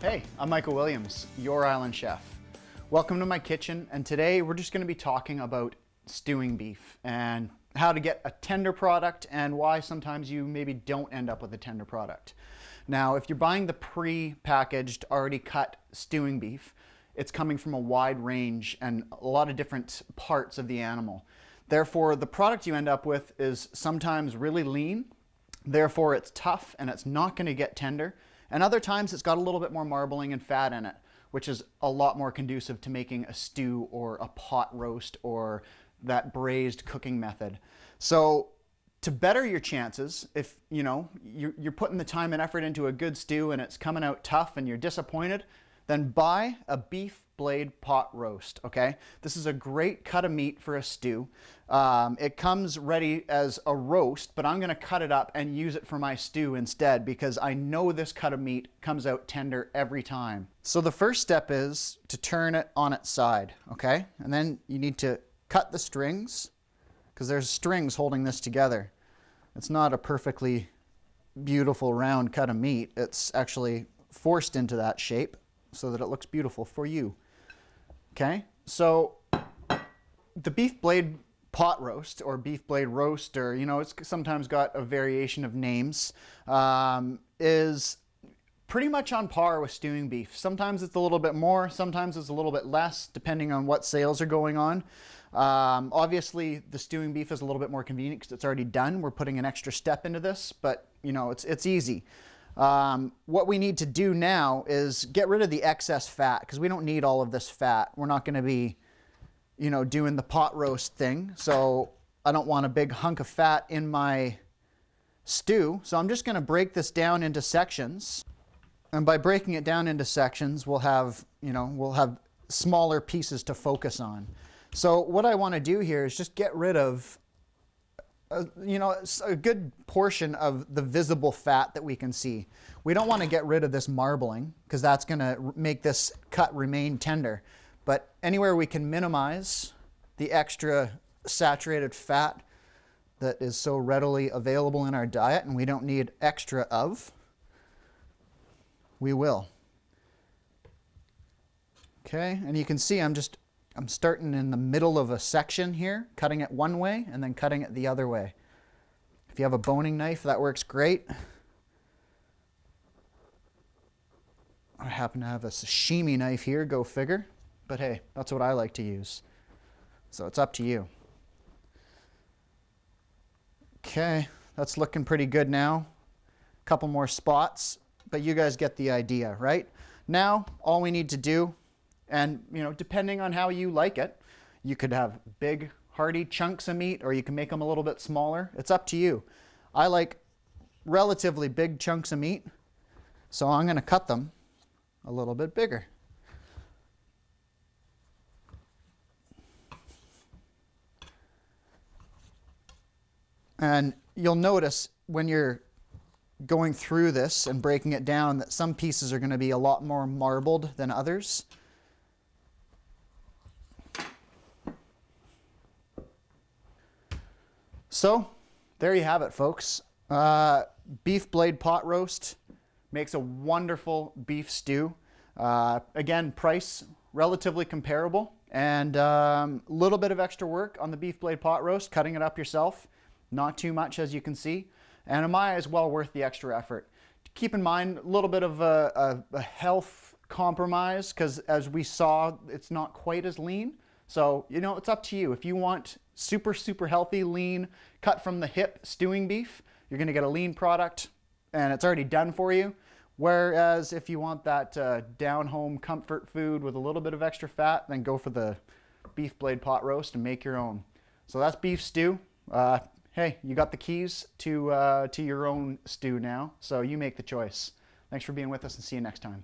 Hey, I'm Michael Williams, your island chef. Welcome to my kitchen, and today we're just going to be talking about stewing beef and how to get a tender product and why sometimes you maybe don't end up with a tender product. Now, if you're buying the pre-packaged, already cut stewing beef, it's coming from a wide range and a lot of different parts of the animal. Therefore, the product you end up with is sometimes really lean, therefore it's tough and it's not going to get tender. And other times it's got a little bit more marbling and fat in it, which is a lot more conducive to making a stew or a pot roast or that braised cooking method. So to better your chances, if you're putting the time and effort into a good stew and it's coming out tough and you're disappointed, then buy a beef blade pot roast, okay? This is a great cut of meat for a stew. It comes ready as a roast, but I'm gonna cut it up and use it for my stew instead because I know this cut of meat comes out tender every time. So the first step is to turn it on its side, okay? And then you need to cut the strings because there's strings holding this together. It's not a perfectly beautiful round cut of meat. It's actually forced into that shape so that it looks beautiful for you. Okay, so the beef blade pot roast or beef blade roast, or it's sometimes got a variation of names, is pretty much on par with stewing beef. Sometimes it's a little bit more, sometimes it's a little bit less, depending on what sales are going on. Obviously, the stewing beef is a little bit more convenient because it's already done. We're putting an extra step into this, but it's easy. What we need to do now is get rid of the excess fat because we don't need all of this fat. We're not going to be, doing the pot roast thing. So I don't want a big hunk of fat in my stew. So I'm just going to break this down into sections. And by breaking it down into sections, we'll have smaller pieces to focus on. So what I want to do here is just get rid of a good portion of the visible fat that we can see. We don't want to get rid of this marbling because that's going to make this cut remain tender. But anywhere we can minimize the extra saturated fat that is so readily available in our diet and we don't need extra of, we will. Okay, and you can see I'm starting in the middle of a section here, cutting it one way and then cutting it the other way. If you have a boning knife, that works great. I happen to have a sashimi knife here, go figure. But hey, that's what I like to use. So it's up to you. Okay, that's looking pretty good now. A couple more spots, but you guys get the idea, right? Now, all we need to do, and depending on how you like it, you could have big hearty chunks of meat or you can make them a little bit smaller. It's up to you. I like relatively big chunks of meat, so I'm going to cut them a little bit bigger. And you'll notice when you're going through this and breaking it down that some pieces are going to be a lot more marbled than others. So there you have it, folks. Beef blade pot roast makes a wonderful beef stew. Again, price relatively comparable and a little bit of extra work on the beef blade pot roast, cutting it up yourself. Not too much, as you can see, and it might as well worth the extra effort. Keep in mind a little bit of a health compromise because as we saw, it's not quite as lean. So, it's up to you. If you want super, super healthy, lean, cut from the hip stewing beef, you're going to get a lean product and it's already done for you. Whereas if you want that down-home comfort food with a little bit of extra fat, then go for the beef blade pot roast and make your own. So that's beef stew. Hey, you got the keys to your own stew now, so you make the choice. Thanks for being with us and see you next time.